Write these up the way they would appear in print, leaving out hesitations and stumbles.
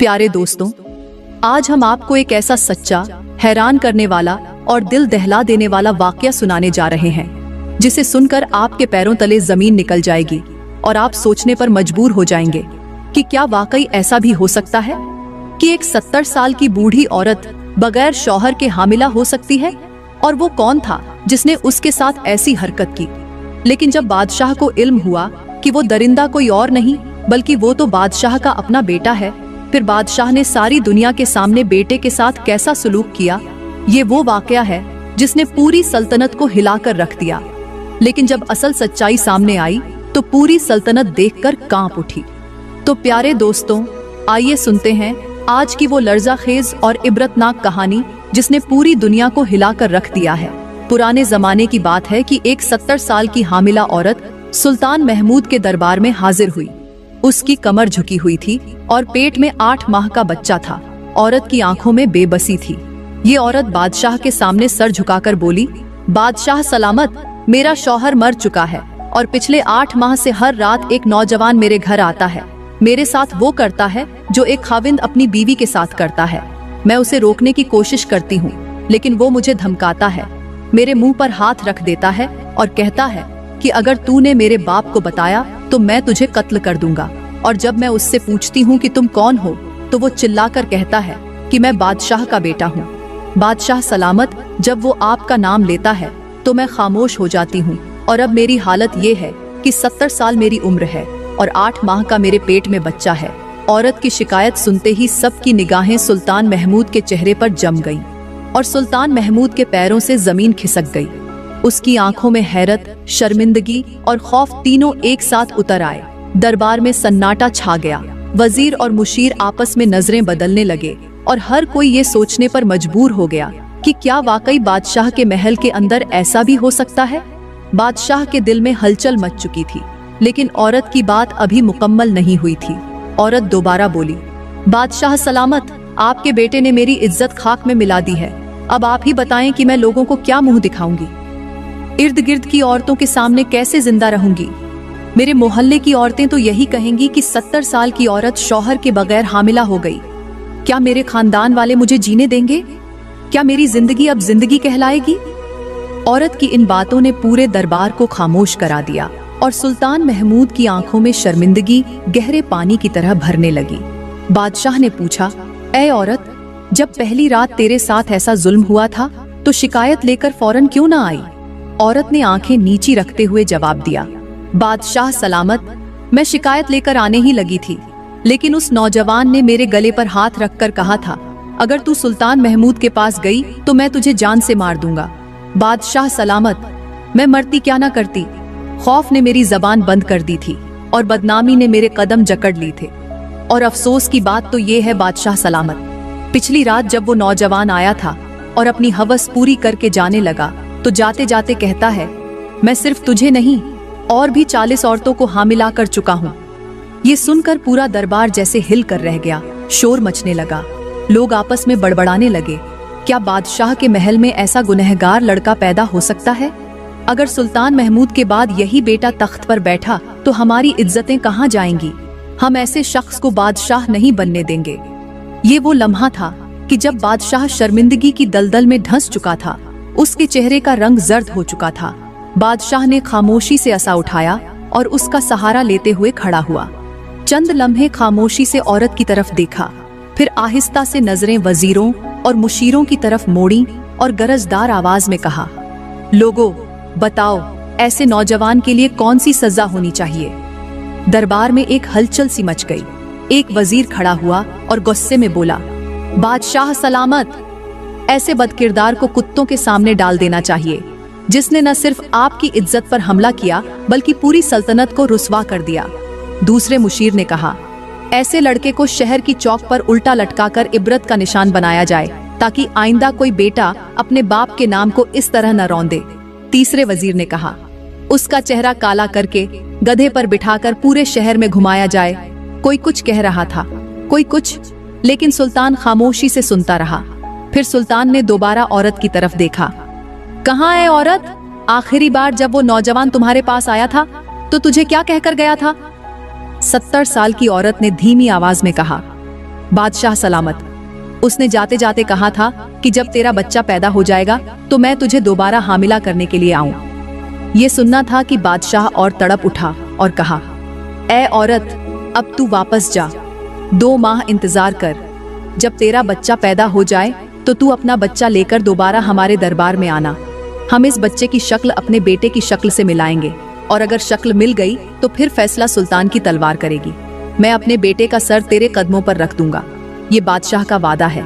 प्यारे दोस्तों, आज हम आपको एक ऐसा सच्चा, हैरान करने वाला और दिल दहला देने वाला वाकया सुनाने जा रहे हैं जिसे सुनकर आपके पैरों तले जमीन निकल जाएगी और आप सोचने पर मजबूर हो जाएंगे कि क्या वाकई ऐसा भी हो सकता है कि एक 70 साल की बूढ़ी औरत बगैर शौहर के हामिला हो सकती है। और वो कौन था जिसने उसके साथ ऐसी हरकत की। लेकिन जब बादशाह को इल्म हुआ कि वो दरिंदा कोई और नहीं बल्कि वो तो बादशाह का अपना बेटा है, फिर बादशाह ने सारी दुनिया के सामने बेटे के साथ कैसा सलूक किया, ये वो वाकया है जिसने पूरी सल्तनत को हिलाकर रख दिया। लेकिन जब असल सच्चाई सामने आई तो पूरी सल्तनत देखकर कांप उठी। तो प्यारे दोस्तों, आइए सुनते हैं आज की वो लर्ज़ाखेज और इबरतनाक कहानी जिसने पूरी दुनिया को हिलाकर रख दिया है। पुराने जमाने की बात है कि एक 70 साल की हामिला औरत सुल्तान महमूद के दरबार में हाजिर हुई। उसकी कमर झुकी हुई थी और पेट में 8 माह का बच्चा था। औरत की आंखों में बेबसी थी। ये औरत बादशाह के सामने सर झुकाकर बोली, बादशाह सलामत, मेरा शौहर मर चुका है और पिछले 8 माह से हर रात एक नौजवान मेरे घर आता है। मेरे साथ वो करता है जो एक खाविंद अपनी बीवी के साथ करता है। मैं उसे रोकने की कोशिश करती हूँ लेकिन वो मुझे धमकाता है, मेरे मुंह पर हाथ रख देता है और कहता है कि अगर तूने मेरे बाप को बताया तो मैं तुझे कत्ल कर दूंगा। और जब मैं उससे पूछती हूँ कि तुम कौन हो तो वो चिल्लाकर कहता है कि मैं बादशाह का बेटा हूँ। बादशाह सलामत, जब वो आपका नाम लेता है तो मैं खामोश हो जाती हूँ। और अब मेरी हालत ये है कि 70 साल मेरी उम्र है और 8 माह का मेरे पेट में बच्चा है। औरत की शिकायत सुनते ही सबकी निगाहें सुल्तान महमूद के चेहरे पर जम गईं और सुल्तान महमूद के पैरों से जमीन खिसक गई। उसकी आंखों में हैरत, शर्मिंदगी और खौफ तीनों एक साथ उतर आए। दरबार में सन्नाटा छा गया। वजीर और मुशीर आपस में नजरें बदलने लगे और हर कोई ये सोचने पर मजबूर हो गया कि क्या वाकई बादशाह के महल के अंदर ऐसा भी हो सकता है। बादशाह के दिल में हलचल मच चुकी थी, लेकिन औरत की बात अभी मुकम्मल नहीं हुई थी। औरत दोबारा बोली, बादशाह सलामत, आपके बेटे ने मेरी इज्जत खाक में मिला दी है। अब आप ही बताएं कि मैं लोगों को क्या मुंह दिखाऊंगी, इर्द गिर्द की औरतों के सामने कैसे जिंदा रहूंगी। मेरे मोहल्ले की औरतें तो यही कहेंगी कि 70 साल की औरत शौहर के बगैर हामिला हो गई। क्या मेरे खानदान वाले मुझे जीने देंगे? क्या मेरी जिंदगी अब जिंदगी कहलाएगी? औरत की इन बातों ने पूरे दरबार को खामोश करा दिया और सुल्तान महमूद की आंखों में शर्मिंदगी गहरे पानी की तरह भरने लगी। बादशाह ने पूछा, ऐ औरत, जब पहली रात तेरे साथ ऐसा जुल्म हुआ था तो शिकायत लेकर फौरन क्यों ना आई? औरत ने आंखें नीची रखते हुए जवाब दिया, बादशाह सलामत, मैं शिकायत लेकर आने ही लगी थी, लेकिन उस नौजवान ने मेरे गले पर हाथ रखकर कहा था, अगर तू सुल्तान महमूद के पास गई तो मैं तुझे जान से मार दूंगा। बादशाह सलामत, मैं मरती क्या ना करती। खौफ ने मेरी जबान बंद कर दी थी और बदनामी ने मेरे कदम जकड़ ली थे। और अफसोस की बात तो ये है बादशाह सलामत, पिछली रात जब वो नौजवान आया था और अपनी हवस पूरी करके जाने लगा तो जाते जाते कहता है, मैं सिर्फ तुझे नहीं और भी 40 औरतों को हामिला कर चुका हूँ। ये सुनकर पूरा दरबार जैसे हिल कर रह गया। शोर मचने लगा। लोग आपस में बड़बड़ाने लगे, क्या बादशाह के महल में ऐसा गुनहगार लड़का पैदा हो सकता है? अगर सुल्तान महमूद के बाद यही बेटा तख्त पर बैठा तो हमारी इज्जतें कहाँ जाएंगी? हम ऐसे शख्स को बादशाह नहीं बनने देंगे। ये वो लम्हा था कि जब बादशाह शर्मिंदगी की दलदल में धंस चुका था। उसके चेहरे का रंग जर्द हो चुका था। बादशाह ने खामोशी से असा उठाया और उसका सहारा लेते हुए खड़ा हुआ। चंद लम्हे खामोशी से औरत की तरफ देखा, फिर आहिस्ता से नजरें वजीरों और मुशीरों की तरफ मोड़ी और गरजदार आवाज में कहा, लोगों, बताओ ऐसे नौजवान के लिए कौन सी सजा होनी चाहिए? दरबार में एक हलचल सी मच गई। एक वजीर खड़ा हुआ और गुस्से में बोला, बादशाह सलामत, ऐसे बदकिरदार को कुत्तों के सामने डाल देना चाहिए, जिसने न सिर्फ आपकी इज्जत पर हमला किया बल्कि पूरी सल्तनत को रुस्वा कर दिया। दूसरे मुशीर ने कहा, ऐसे लड़के को शहर की चौक पर उल्टा लटकाकर इबरत का निशान बनाया जाए ताकि आइंदा कोई बेटा अपने बाप के नाम को इस तरह न रौंदे। तीसरे वजीर ने कहा, उसका चेहरा काला करके गधे पर बिठाकर पूरे शहर में घुमाया जाए। कोई कुछ कह रहा था, कोई कुछ, लेकिन सुल्तान खामोशी से सुनता रहा। फिर सुल्तान ने दोबारा औरत की तरफ देखा, कहाँ है औरत? आखिरी बार जब वो नौजवान तुम्हारे पास आया था तो तुझे क्या कहकर गया था? 70 साल की औरत ने धीमी आवाज में कहा, बादशाह सलामत। उसने जाते जाते कहा था कि जब तेरा बच्चा पैदा हो जाएगा तो मैं तुझे दोबारा हामिला करने के लिए आऊं। ये सुनना था कि बादशाह और तड़प उठा और कहा, ऐ औरत, अब तू वापस जा, 2 माह इंतजार कर। जब तेरा बच्चा पैदा हो जाए तो तू अपना बच्चा लेकर दोबारा हमारे दरबार में आना। हम इस बच्चे की शक्ल अपने बेटे की शक्ल से मिलाएंगे और अगर शक्ल मिल गई तो फिर फैसला सुल्तान की तलवार करेगी। मैं अपने बेटे का सर तेरे कदमों पर रख दूंगा, ये बादशाह का वादा है।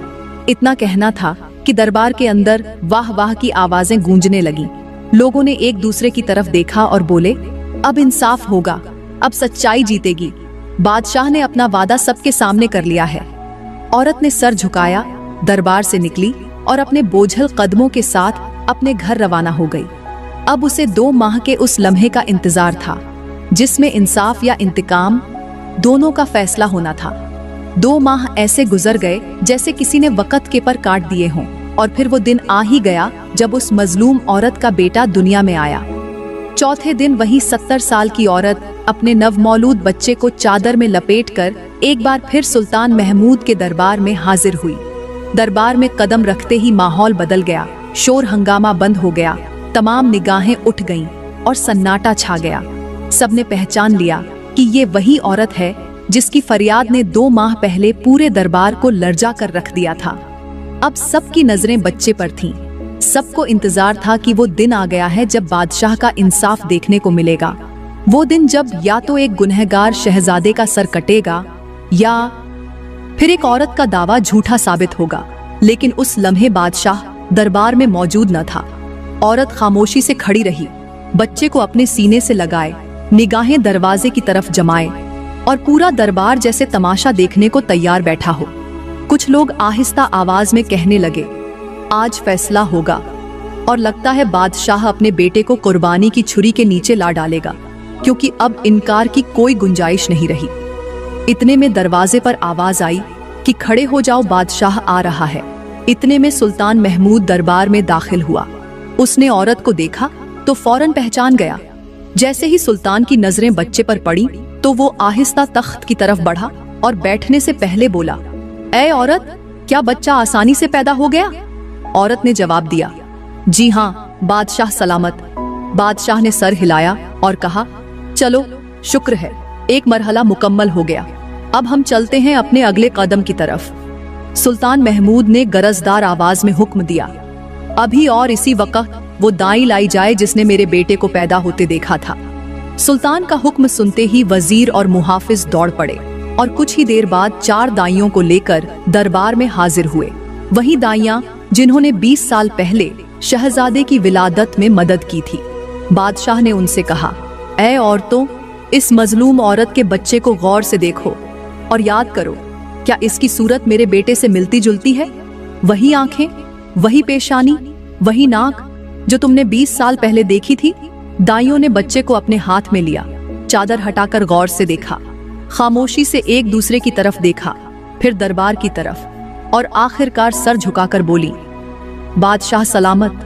इतना कहना था कि दरबार के अंदर वाह वाह की आवाजें गूंजने लगी। लोगों ने एक दूसरे की तरफ देखा और बोले, अब इंसाफ होगा, अब सच्चाई जीतेगी। बादशाह ने अपना वादा सबके सामने कर लिया है। औरत ने सर झुकाया, दरबार से निकली और अपने बोझल कदमों के साथ अपने घर रवाना हो गई। अब उसे 2 माह के उस लम्हे का इंतजार था जिसमें इंसाफ या इंतकाम दोनों का फैसला होना था। 2 माह ऐसे गुजर गए जैसे किसी ने वक़्त के पर काट दिए हों और फिर वो दिन आ ही गया जब उस मजलूम औरत का बेटा दुनिया में आया। चौथे दिन वही 70 साल की औरत अपने नवमौलूद बच्चे को चादर में लपेटकर एक बार फिर सुल्तान महमूद के दरबार में हाजिर हुई। दरबार में कदम रखते ही माहौल बदल गया, शोर हंगामा बंद हो गया, तमाम निगाहें उठ गईं और सन्नाटा छा गया। सबने पहचान लिया कि ये वही औरत है जिसकी फरियाद ने 2 माह पहले पूरे दरबार को लर्जा कर रख दिया था। अब सबकी नजरें बच्चे पर थीं। सबको इंतजार था कि वो दिन आ गया है जब बादशाह का इंसाफ देखने को मिलेगा। वो दिन जब या तो एक गुनहगार शहजादे का सर कटेगा या फिर एक औरत का दावा झूठा साबित होगा। लेकिन उस लम्हे बादशाह दरबार में मौजूद न था। औरत खामोशी से खड़ी रही, बच्चे को अपने सीने से लगाए, निगाहें दरवाजे की तरफ जमाए और पूरा दरबार जैसे तमाशा देखने को तैयार बैठा हो। कुछ लोग आहिस्ता आवाज में कहने लगे, आज फैसला होगा और लगता है बादशाह अपने बेटे को कुर्बानी की छुरी के नीचे ला डालेगा, क्योंकि अब इनकार की कोई गुंजाइश नहीं रही। इतने में दरवाजे पर आवाज आई कि खड़े हो जाओ, बादशाह आ रहा है। इतने में सुल्तान महमूद दरबार में दाखिल हुआ। उसने औरत को देखा तो फौरन पहचान गया। जैसे ही सुल्तान की नजरें बच्चे पर पड़ी तो वो आहिस्ता तख्त की तरफ बढ़ा और बैठने से पहले बोला, ऐ औरत, क्या बच्चा आसानी से पैदा हो गया? औरत ने जवाब दिया, जी हाँ बादशाह सलामत। बादशाह ने सर हिलाया और कहा, चलो शुक्र है, एक मरहला मुकम्मल हो गया। अब हम चलते हैं अपने अगले कदम की तरफ। सुल्तान महमूद ने गरजदार आवाज में हुक्म दिया, अभी और इसी वक्त वो दाई लाई जाए जिसने मेरे बेटे को पैदा होते देखा था। सुल्तान का हुक्म सुनते ही वजीर और मुहाफिज दौड़ पड़े और कुछ ही देर बाद 4 दाइयों को लेकर दरबार में हाजिर हुए। वही दाइयां जिन्होंने 20 साल पहले शहजादे की विलादत में मदद की थी। बादशाह ने उनसे कहा, ऐ औरतों, इस मजलूम औरत के बच्चे को गौर से देखो और याद करो, क्या इसकी सूरत मेरे बेटे से मिलती जुलती है? वही आंखें, वही पेशानी, वही नाक जो तुमने 20 साल पहले देखी थी। दाइयों ने बच्चे को अपने हाथ में लिया, चादर हटाकर गौर से देखा, खामोशी से एक दूसरे की तरफ देखा, फिर दरबार की तरफ और आखिरकार सर झुकाकर बोली, बादशाह सलामत,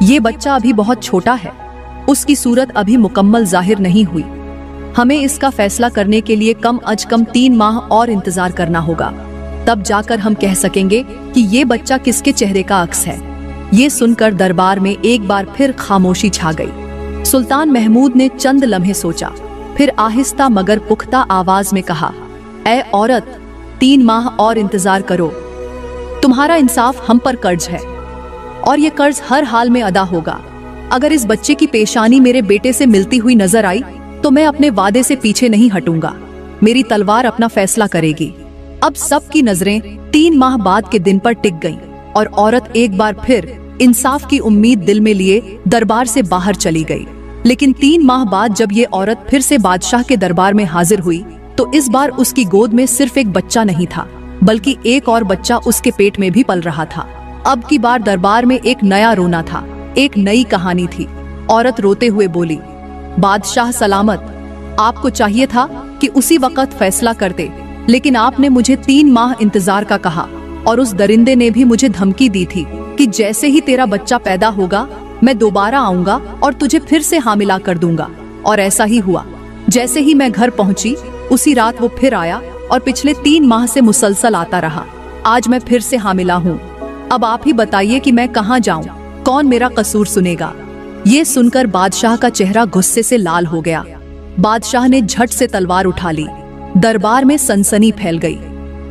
ये बच्चा अभी बहुत छोटा है, उसकी सूरत अभी मुकम्मल जाहिर नहीं हुई। हमें इसका फैसला करने के लिए कम अज कम 3 माह और इंतजार करना होगा, तब जाकर हम कह सकेंगे कि ये बच्चा किसके चेहरे का अक्स है। ये सुनकर दरबार में एक बार फिर खामोशी छा गई। सुल्तान महमूद ने चंद लम्हे सोचा, फिर आहिस्ता मगर पुख्ता आवाज में कहा, ऐ औरत, 3 माह और इंतजार करो। तुम्हारा इंसाफ हम पर कर्ज है और ये कर्ज हर हाल में अदा होगा। अगर इस बच्चे की पेशानी मेरे बेटे से मिलती हुई नजर आई तो मैं अपने वादे से पीछे नहीं हटूंगा। मेरी तलवार अपना फैसला करेगी। अब सबकी नजरें 3 माह बाद के दिन पर टिक गईं और औरत एक बार फिर इंसाफ की उम्मीद दिल में लिए दरबार से बाहर चली गई। लेकिन 3 माह बाद जब ये औरत फिर से बादशाह के दरबार में हाजिर हुई तो इस बार उसकी गोद में सिर्फ एक बच्चा नहीं था, बल्कि एक और बच्चा उसके पेट में भी पल रहा था। अब की बार दरबार में एक नया रोना था, एक नई कहानी थी। औरत रोते हुए बोली, बादशाह सलामत, आपको चाहिए था कि उसी वक्त फैसला करते, लेकिन आपने मुझे 3 माह इंतजार का कहा और उस दरिंदे ने भी मुझे धमकी दी थी कि जैसे ही तेरा बच्चा पैदा होगा मैं दोबारा आऊंगा और तुझे फिर से हामिला कर दूंगा। और ऐसा ही हुआ। जैसे ही मैं घर पहुंची उसी रात वो फिर आया और पिछले 3 माह से मुसलसल आता रहा। आज मैं फिर से हामिला हूँ। अब आप ही बताइए कि मैं कहाँ जाऊँ, कौन मेरा कसूर सुनेगा। ये सुनकर बादशाह का चेहरा गुस्से से लाल हो गया। बादशाह ने झट से तलवार उठा ली। दरबार में सनसनी फैल गई।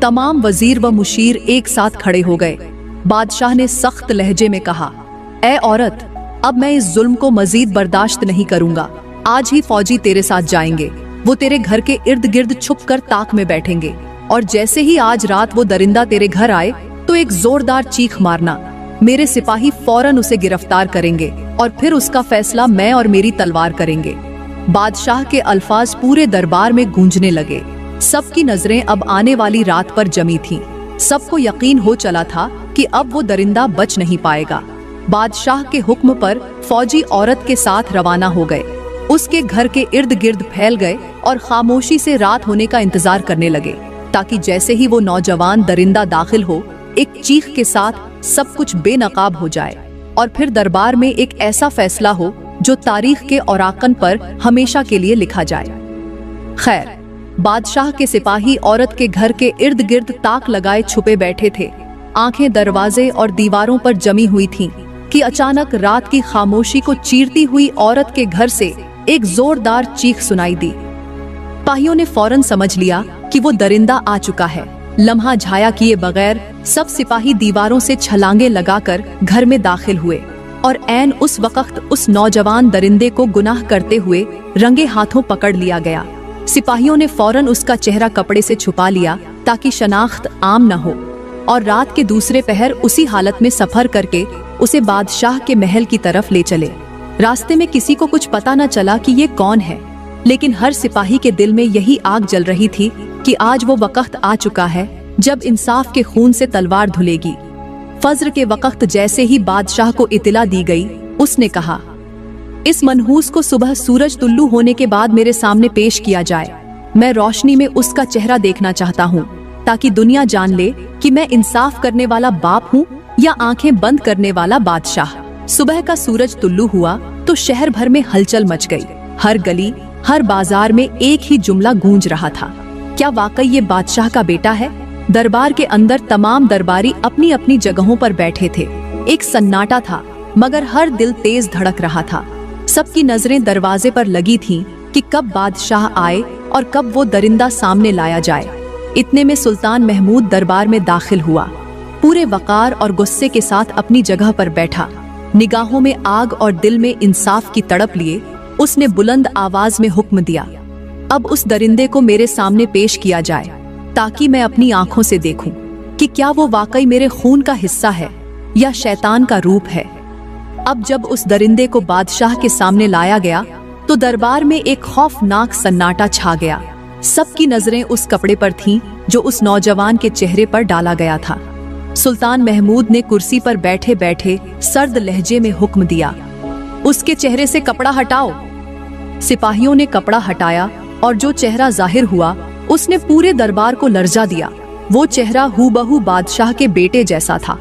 तमाम वजीर व मुशीर एक साथ खड़े हो गए। बादशाह ने सख्त लहजे में कहा, ऐ औरत, अब मैं इस जुल्म को मजीद बर्दाश्त नहीं करूंगा। आज ही फौजी तेरे साथ जाएंगे। वो तेरे घर के इर्द गिर्द छुपकर ताक में बैठेंगे और जैसे ही आज रात वो दरिंदा तेरे घर आए तो एक जोरदार चीख मारना। मेरे सिपाही फौरन उसे गिरफ्तार करेंगे और फिर उसका फैसला मैं और मेरी तलवार करेंगे। बादशाह के अल्फाज पूरे दरबार में गूंजने लगे। सबकी नजरें अब आने वाली रात पर जमी थीं। सबको यकीन हो चला था कि अब वो दरिंदा बच नहीं पाएगा। बादशाह के हुक्म पर फौजी औरत के साथ रवाना हो गए। उसके घर के इर्द गिर्द फैल गए और खामोशी से रात होने का इंतजार करने लगे, ताकि जैसे ही वो नौजवान दरिंदा दाखिल हो, एक चीख के साथ सब कुछ बेनकाब हो जाए और फिर दरबार में एक ऐसा फैसला हो जो तारीख के औराकन पर हमेशा के लिए लिखा जाए। खैर, बादशाह के सिपाही औरत के घर के इर्द गिर्द ताक लगाए छुपे बैठे थे। आंखें दरवाजे और दीवारों पर जमी हुई थीं कि अचानक रात की खामोशी को चीरती हुई औरत के घर से एक जोरदार चीख सुनाई दी। सिपाहियों ने फौरन समझ लिया कि वो दरिंदा आ चुका है। लम्हा झाया किए बगैर सब सिपाही दीवारों से छलांगे लगाकर घर में दाखिल हुए और ऐन उस वक्त उस नौजवान दरिंदे को गुनाह करते हुए रंगे हाथों पकड़ लिया गया। सिपाहियों ने फौरन उसका चेहरा कपड़े से छुपा लिया ताकि शनाख्त आम न हो और रात के दूसरे पहर उसी हालत में सफर करके उसे बादशाह के महल की तरफ ले चले। रास्ते में किसी को कुछ पता न चला कि ये कौन है, लेकिन हर सिपाही के दिल में यही आग जल रही थी कि आज वो वक्त आ चुका है जब इंसाफ के खून से तलवार धुलेगी। फज्र के वक्त जैसे ही बादशाह को इतिला दी गई, उसने कहा, इस मनहूस को सुबह सूरज तुल्लू होने के बाद मेरे सामने पेश किया जाए। मैं रोशनी में उसका चेहरा देखना चाहता हूँ, ताकि दुनिया जान ले कि मैं इंसाफ करने वाला बाप हूँ या आंखें बंद करने वाला बादशाह। सुबह का सूरज तुल्लू हुआ तो शहर भर में हलचल मच गई। हर गली, हर बाजार में एक ही जुमला गूंज रहा था, क्या वाकई ये बादशाह का बेटा है? दरबार के अंदर तमाम दरबारी अपनी अपनी जगहों पर बैठे थे। एक सन्नाटा था, मगर हर दिल तेज धड़क रहा था। सबकी नजरें दरवाजे पर लगी थीं कि कब बादशाह आए और कब वो दरिंदा सामने लाया जाए। इतने में सुल्तान महमूद दरबार में दाखिल हुआ। पूरे वकार और गुस्से के साथ अपनी जगह पर बैठा। निगाहों में आग और दिल में इंसाफ की तड़प लिए उसने बुलंद आवाज में हुक्म दिया, अब उस दरिंदे को मेरे सामने पेश किया जाए, ताकि मैं अपनी आंखों से देखूं कि क्या वो वाकई मेरे खून का हिस्सा है या शैतान का रूप है। अब जब उस दरिंदे को बादशाह के सामने लाया गया तो दरबार में एक खौफनाक सन्नाटा छा गया। सबकी नजरें उस कपड़े पर थीं जो उस नौजवान के चेहरे पर डाला गया था। सुल्तान महमूद ने कुर्सी पर बैठे बैठे सर्द लहजे में हुक्म दिया, उसके चेहरे से कपड़ा हटाओ। सिपाहियों ने कपड़ा हटाया और जो चेहरा जाहिर हुआ उसने पूरे दरबार को लर्जा दिया। वो चेहरा हूबहू बादशाह के बेटे जैसा था।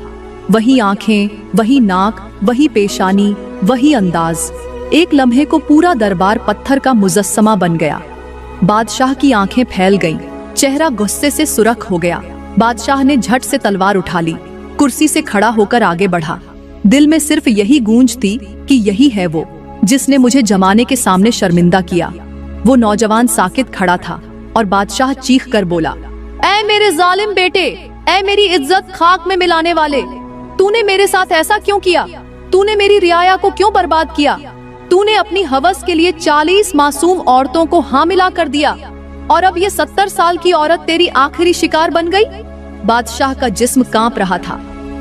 वही आंखें, वही नाक, वही पेशानी, वही अंदाज। एक लम्हे को पूरा दरबार पत्थर का मुजस्समा बन गया। बादशाह की आंखें फैल गईं, चेहरा गुस्से से सुर्ख हो गया। बादशाह ने झट से तलवार उठा ली, कुर्सी से खड़ा होकर आगे बढ़ा। दिल में सिर्फ यही गूंज थी कि यही है वो जिसने मुझे जमाने के सामने शर्मिंदा किया। वो नौजवान साकित खड़ा था और बादशाह चीख कर बोला, ऐ मेरे जालिम बेटे, ऐ मेरी इज्जत खाक में मिलाने वाले, तूने मेरे साथ ऐसा क्यों किया? तूने मेरी रियाया को क्यों बर्बाद किया? तूने अपनी हवस के लिए 40 मासूम औरतों को हामिला कर दिया और अब ये 70 साल की औरत तेरी आखिरी शिकार बन गई। बादशाह का जिस्म कांप रहा था।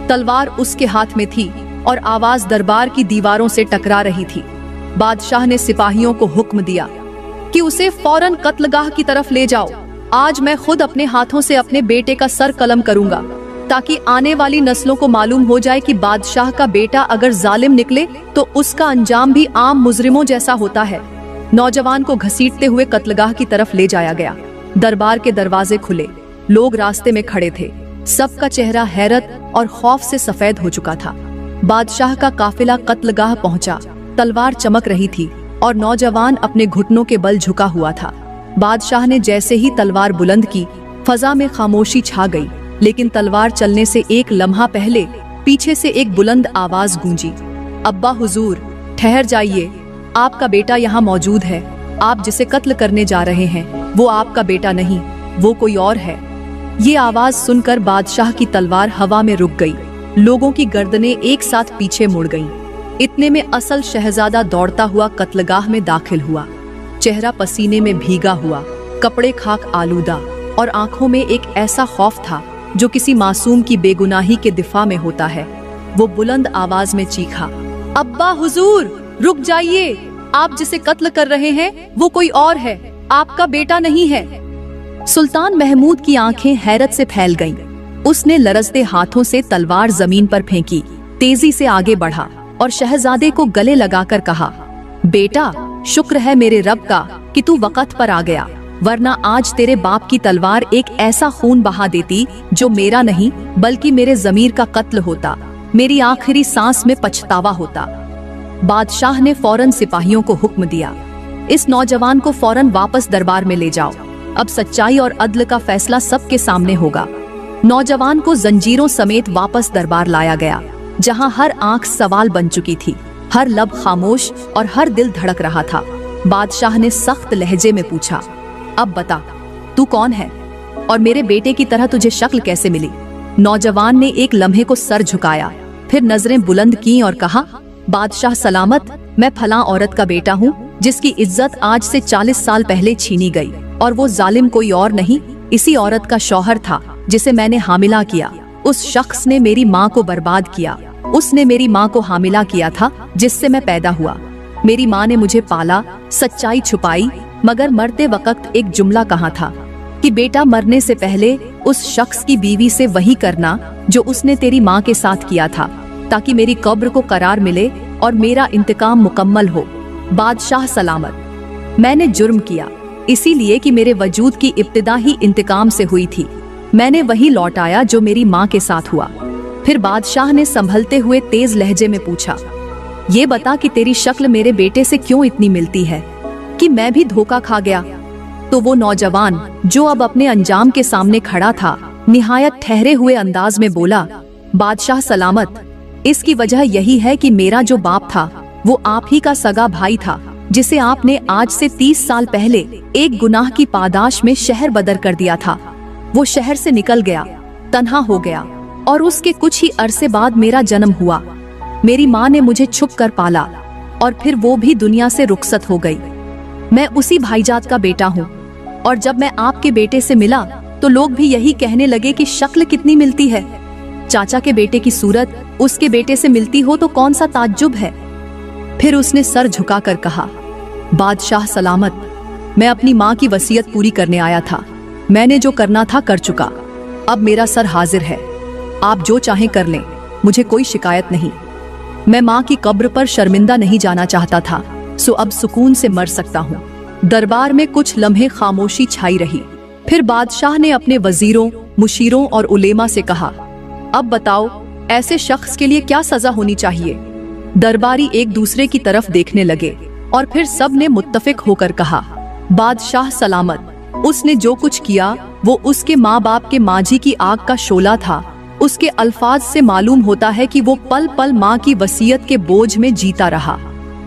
तलवार उसके हाथ में थी और आवाज दरबार की दीवारों से टकरा रही थी। बादशाह ने सिपाहियों को हुक्म दिया कि उसे फौरन कत्लगाह की तरफ ले जाओ। आज मैं खुद अपने हाथों से अपने बेटे का सर कलम करूंगा, ताकि आने वाली नस्लों को मालूम हो जाए कि बादशाह का बेटा अगर जालिम निकले तो उसका अंजाम भी आम मुजरिमों जैसा होता है। नौजवान को घसीटते हुए कत्लगाह की तरफ ले जाया गया। दरबार के दरवाजे खुले, लोग रास्ते में खड़े थे। सबका चेहरा हैरत और खौफ से सफेद हो चुका था। बादशाह का काफिला कत्लगाह पहुंचा। तलवार चमक रही थी और नौजवान अपने घुटनों के बल झुका हुआ था। बादशाह ने जैसे ही तलवार बुलंद की, फजा में खामोशी छा गई, लेकिन तलवार चलने से एक लम्हा पहले पीछे से एक बुलंद आवाज गूंजी। अब्बा हुजूर, ठहर जाइए, आपका बेटा यहाँ मौजूद है। आप जिसे कत्ल करने जा रहे हैं वो आपका बेटा नहीं, वो कोई और है। ये आवाज सुनकर बादशाह की तलवार हवा में रुक गई। लोगों की गर्दनें एक साथ पीछे मुड़ गईं। इतने में असल शहजादा दौड़ता हुआ कत्लगाह में दाखिल हुआ। चेहरा पसीने में भीगा हुआ, कपड़े खाक आलूदा और आंखों में एक ऐसा खौफ था जो किसी मासूम की बेगुनाही के दिफा में होता है। वो बुलंद आवाज में चीखा, अब्बा हुजूर, रुक जाइए, आप जिसे कत्ल कर रहे हैं वो कोई और है, आपका बेटा नहीं है। सुल्तान महमूद की आंखें हैरत से फैल गईं। उसने लरजते हाथों से तलवार जमीन पर फेंकी, तेजी से आगे बढ़ा और शहजादे को गले लगाकर कहा, बेटा, शुक्र है मेरे रब का कि तू वक्त पर आ गया, वरना आज तेरे बाप की तलवार एक ऐसा खून बहा देती जो मेरा नहीं बल्कि मेरे जमीर का कत्ल होता, मेरी आखिरी सांस में पछतावा होता। बादशाह ने फौरन सिपाहियों को हुक्म दिया, इस नौजवान को फौरन वापस दरबार में ले जाओ, अब सच्चाई और अदल का फैसला सबके सामने होगा। नौजवान को जंजीरों समेत वापस दरबार लाया गया, जहां हर आंख सवाल बन चुकी थी, हर लब खामोश और हर दिल धड़क रहा था। बादशाह ने सख्त लहजे में पूछा, अब बता, तू कौन है और मेरे बेटे की तरह तुझे शक्ल कैसे मिली? नौजवान ने एक लम्हे को सर झुकाया, फिर नजरें बुलंद की और कहा, बादशाह सलामत, मैं फलां औरत का बेटा हूँ जिसकी इज्जत आज से 40 साल पहले छीनी गई, और वो जालिम कोई और नहीं, इसी औरत का शौहर था जिसे मैंने हामिला किया। उस शख्स ने मेरी माँ को बर्बाद किया, उसने मेरी माँ को हामिला किया था जिससे मैं पैदा हुआ। मेरी माँ ने मुझे पाला, सच्चाई छुपाई, मगर मरते वक्त एक जुमला कहा था कि बेटा, मरने से पहले उस शख्स की बीवी से वही करना जो उसने तेरी माँ के साथ किया था, ताकि मेरी कब्र को करार मिले और मेरा इंतकाम मुकम्मल हो। बादशाह सलामत, मैंने जुर्म किया इसीलिए कि मेरे वजूद की इब्तिदा ही इंतकाम से हुई थी। मैंने वही लौटाया जो मेरी माँ के साथ हुआ। फिर बादशाह ने संभलते हुए तेज लहजे में पूछा, ये बता कि तेरी शक्ल मेरे बेटे से क्यों इतनी मिलती है कि मैं भी धोखा खा गया? तो वो नौजवान जो अब अपने अंजाम के सामने खड़ा था, निहायत ठहरे हुए अंदाज में बोला, बादशाह सलामत, इसकी वजह यही है कि मेरा जो बाप था वो आप ही का सगा भाई था, जिसे आपने आज से 30 साल पहले एक गुनाह की पादाश में शहर बदर कर दिया था। वो शहर से निकल गया, तन्हा हो गया, और उसके कुछ ही अरसे बाद मेरा जन्म हुआ। मेरी माँ ने मुझे छुप कर पाला और फिर वो भी दुनिया से रुखसत हो गई। मैं उसी भाईजात का बेटा हूँ, और जब मैं आपके बेटे से मिला तो लोग भी यही कहने लगे कि शक्ल कितनी मिलती है। चाचा के बेटे की सूरत उसके बेटे से मिलती हो तो कौन सा ताज्जुब है। फिर उसने सर झुकाकर कहा, बादशाह सलामत, मैं अपनी माँ की वसीयत पूरी करने आया था। मैंने जो करना था कर चुका, अब मेरा सर हाजिर है। आप जो चाहें कर लें, मुझे कोई शिकायत नहीं। मैं माँ की कब्र पर शर्मिंदा नहीं जाना चाहता था, सो अब सुकून से मर सकता हूँ। दरबार में कुछ लम्हे खामोशी छाई रही। फिर बादशाह ने अपने वजीरों, मुशीरों और उलेमा से कहा, अब बताओ, ऐसे शख्स के लिए क्या सजा होनी चाहिए? दरबारी एक दूसरे की तरफ देखने लगे और फिर सब ने मुत्तफिक होकर कहा, बादशाह सलामत, उसने जो कुछ किया वो उसके माँ बाप के माझी की आग का शोला था। उसके अल्फाज से मालूम होता है कि वो पल पल माँ की वसीयत के बोझ में जीता रहा।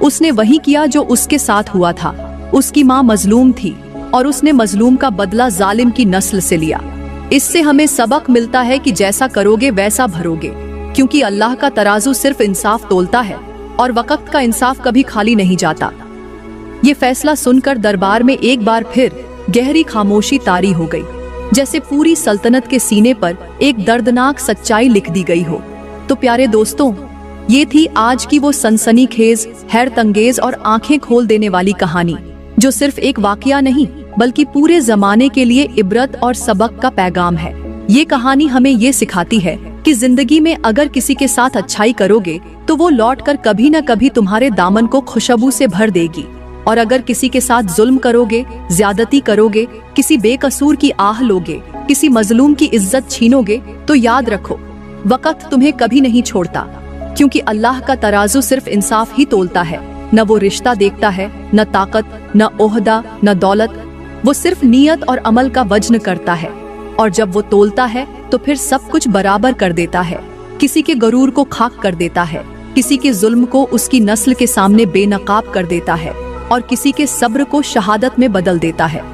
उसने वही किया जो उसके साथ हुआ था। उसकी माँ मजलूम थी और उसने मजलूम का बदला जालिम की नस्ल से लिया। इससे हमें सबक मिलता है कि जैसा करोगे वैसा भरोगे, क्योंकि अल्लाह का तराजू सिर्फ इंसाफ तोलता है और वक्त का इंसाफ कभी खाली नहीं जाता। ये फैसला सुनकर दरबार में एक बार फिर गहरी खामोशी तारी हो गई, जैसे पूरी सल्तनत के सीने पर एक दर्दनाक सच्चाई लिख दी गई हो। तो प्यारे दोस्तों, ये थी आज की वो सनसनीखेज, हैरतअंगेज और आंखें खोल देने वाली कहानी, जो सिर्फ एक वाकया नहीं बल्कि पूरे जमाने के लिए इबरत और सबक का पैगाम है। ये कहानी हमें ये सिखाती है कि जिंदगी में अगर किसी के साथ अच्छाई करोगे तो वो लौटकर कभी न कभी तुम्हारे दामन को खुशबू से भर देगी, और अगर किसी के साथ जुल्म करोगे, ज्यादती करोगे, किसी बेकसूर की आह लोगे, किसी मजलूम की इज्जत छीनोगे, तो याद रखो, वक्त तुम्हें कभी नहीं छोड़ता, क्योंकि अल्लाह का तराजू सिर्फ इंसाफ ही तोलता है। न वो रिश्ता देखता है, न ताकत, न ओहदा, न दौलत, वो सिर्फ नीयत और अमल का वजन करता है। और जब वो तोलता है तो फिर सब कुछ बराबर कर देता है। किसी के गरूर को खाक कर देता है, किसी के जुल्म को उसकी नस्ल के सामने बेनकाब कर देता है और किसी के सब्र को शहादत में बदल देता है।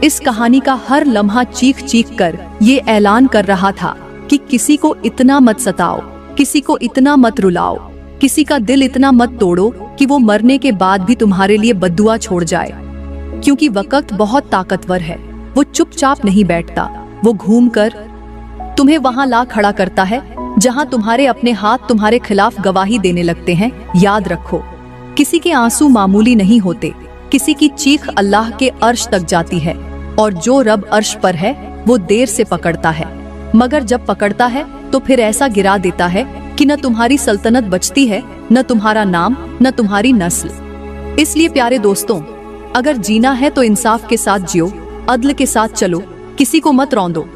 इस कहानी का हर लम्हा चीख चीख कर ये ऐलान कर रहा था कि किसी को इतना मत सताओ, किसी को इतना मत रुलाओ, किसी का दिल इतना मत तोड़ो कि वो मरने के बाद भी तुम्हारे लिए बद्दुआ छोड़ जाए। क्योंकि वक्त बहुत ताकतवर है, वो चुपचाप नहीं बैठता, वो घूमकर तुम्हें वहां ला खड़ा करता है जहां तुम्हारे अपने हाथ तुम्हारे खिलाफ गवाही देने लगते हैं। याद रखो, किसी के आंसू मामूली नहीं होते, किसी की चीख अल्लाह के अर्श तक जाती है, और जो रब अर्श पर है वो देर से पकड़ता है, मगर जब पकड़ता है तो फिर ऐसा गिरा देता है कि न तुम्हारी सल्तनत बचती है, न तुम्हारा नाम, न तुम्हारी नस्ल। इसलिए प्यारे दोस्तों, अगर जीना है तो इंसाफ के साथ जियो, अदल के साथ चलो, किसी को मत रौंदो,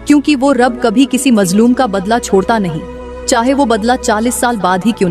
क्योंकि वो रब कभी किसी मजलूम का बदला छोड़ता नहीं, चाहे वो बदला 40 साल बाद ही क्यों